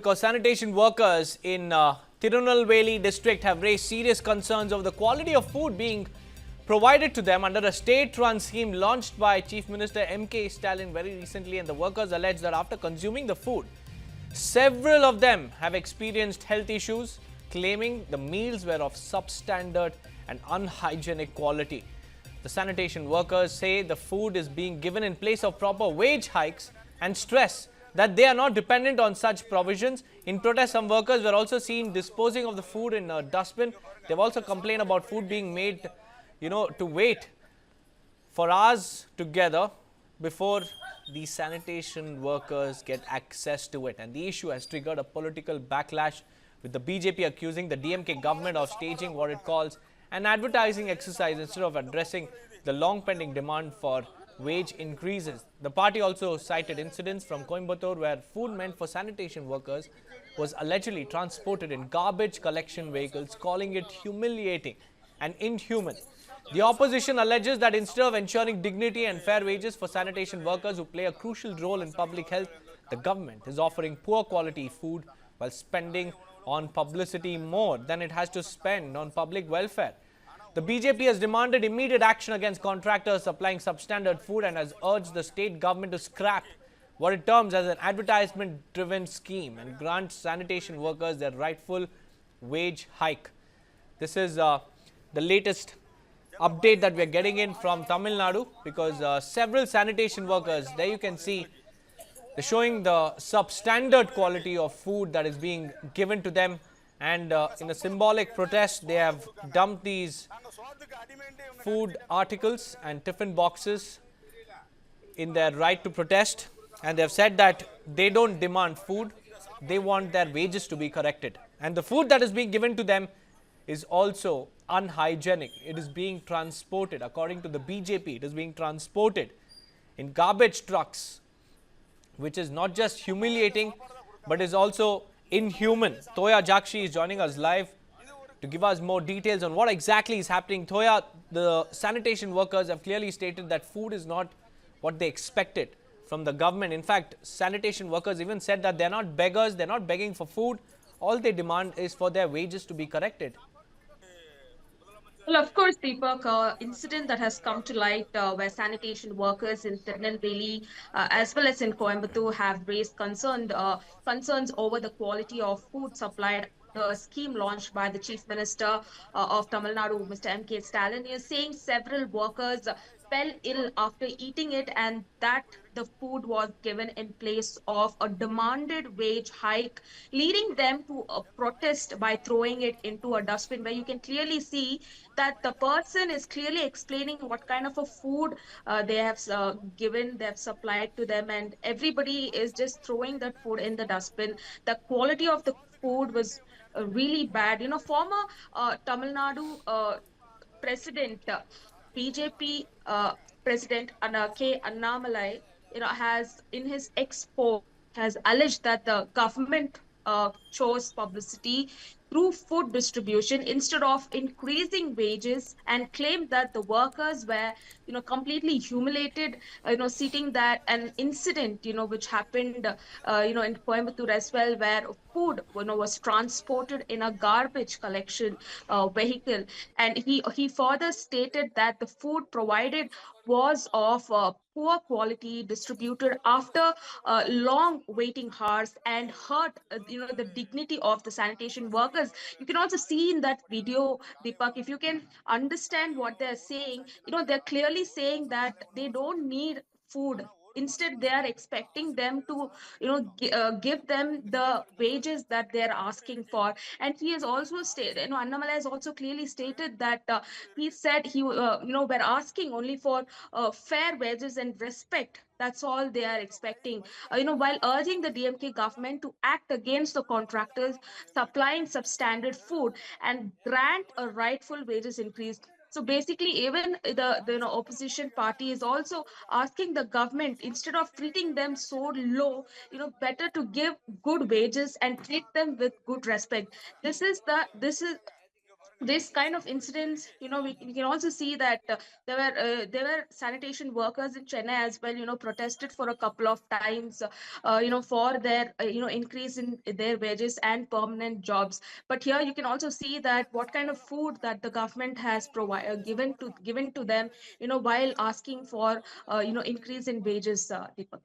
because sanitation workers in Tirunelveli district have raised serious concerns over the quality of food being provided to them under a state-run scheme launched by Chief Minister MK Stalin very recently, and the workers allege that after consuming the food, several of them have experienced health issues, claiming the meals were of substandard and unhygienic quality. The sanitation workers say the food is being given in place of proper wage hikes and stress that they are not dependent on such provisions. In protest, some workers were also seen disposing of the food in a dustbin. They've also complained about food being made, to wait for hours together before the sanitation workers get access to it. And the issue has triggered a political backlash, with the BJP accusing the DMK government of staging what it calls an advertising exercise instead of addressing the long-pending demand for wage increases. The party also cited incidents from Coimbatore where food meant for sanitation workers was allegedly transported in garbage collection vehicles, calling it humiliating and inhuman. The opposition alleges that instead of ensuring dignity and fair wages for sanitation workers who play a crucial role in public health, the government is offering poor quality food while spending on publicity more than it has to spend on public welfare. The BJP has demanded immediate action against contractors supplying substandard food and has urged the state government to scrap what it terms as an advertisement-driven scheme and grant sanitation workers their rightful wage hike. This is the latest update that we are getting in from Tamil Nadu, because several sanitation workers, there you can see, they're showing the substandard quality of food that is being given to them, and in a symbolic protest, they have dumped these food articles and tiffin boxes in their right to protest, and they have said that they don't demand food, they want their wages to be corrected. And the food that is being given to them is also unhygienic. It is being transported, according to the BJP, it is being transported in garbage trucks, which is not just humiliating, but is also inhuman. Toya Jakshi is joining us live to give us more details on what exactly is happening. Toya, the sanitation workers have clearly stated that food is not what they expected from the government. In fact, sanitation workers even said that they're not beggars, they're not begging for food. All they demand is for their wages to be corrected. Well, of course, Deepak, incident that has come to light where sanitation workers in Tirunelveli as well as in Coimbatore have raised concerns over the quality of food supplied. The scheme launched by the Chief Minister of Tamil Nadu, Mr. MK Stalin, is saying several workers fell ill after eating it, and that the food was given in place of a demanded wage hike, leading them to a protest by throwing it into a dustbin, where you can clearly see that the person is clearly explaining what kind of a food they have given, they have supplied to them, and everybody is just throwing that food in the dustbin. The quality of the food was really bad. Former Tamil Nadu president, BJP President K. Annamalai, has in his expo has alleged that the government chose publicity through food distribution instead of increasing wages, and claimed that the workers were, completely humiliated, citing that an incident, which happened, in Coimbatore as well, where food, was transported in a garbage collection vehicle. And he further stated that the food provided was of poor quality, distributed after long waiting hours, and hurt, the dignity of the sanitation workers. You can also see in that video, Deepak, if you can understand what they're saying, they're clearly saying that they don't need food. Instead, they are expecting them to, give them the wages that they're asking for. And he has also stated, Annamalai has also clearly stated that he said we're asking only for fair wages and respect. That's all they are expecting. While urging the DMK government to act against the contractors supplying substandard food and grant a rightful wages increase. So basically, even the opposition party is also asking the government, instead of treating them so low, better to give good wages and treat them with good respect. This is this kind of incidents, we can also see that there were sanitation workers in Chennai as well, protested for a couple of times, for their increase in their wages and permanent jobs. But here you can also see that what kind of food that the government has provided given to them, while asking for increase in wages, Deepak.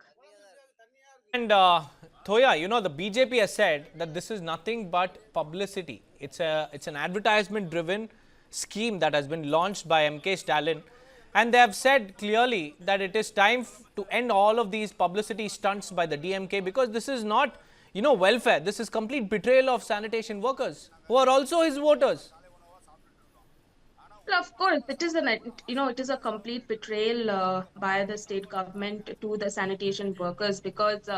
And Thoya, the BJP has said that this is nothing but publicity. It's an advertisement-driven scheme that has been launched by MK Stalin, and they have said clearly that it is time to end all of these publicity stunts by the DMK, because this is not, welfare. This is complete betrayal of sanitation workers who are also his voters. Well, of course, it is a complete betrayal by the state government to the sanitation workers, because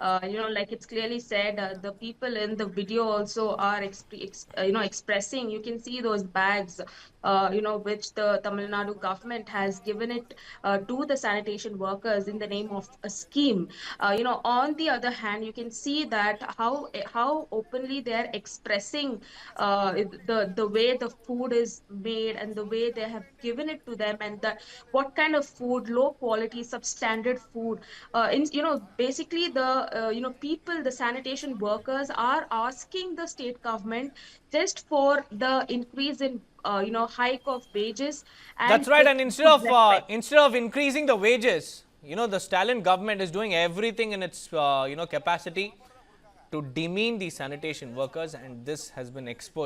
like it's clearly said, the people in the video also are expressing. You can see those bags, which the Tamil Nadu government has given it to the sanitation workers in the name of a scheme. On the other hand, you can see that how openly they are expressing the way the food is made and the way they have given it to them, and that what kind of food, low quality substandard food. Basically the people, the sanitation workers are asking the state government just for the increase in hike of wages That's and right. with And good respect. instead of increasing the wages, the Stalin government is doing everything in its capacity to demean the sanitation workers, and this has been exposed.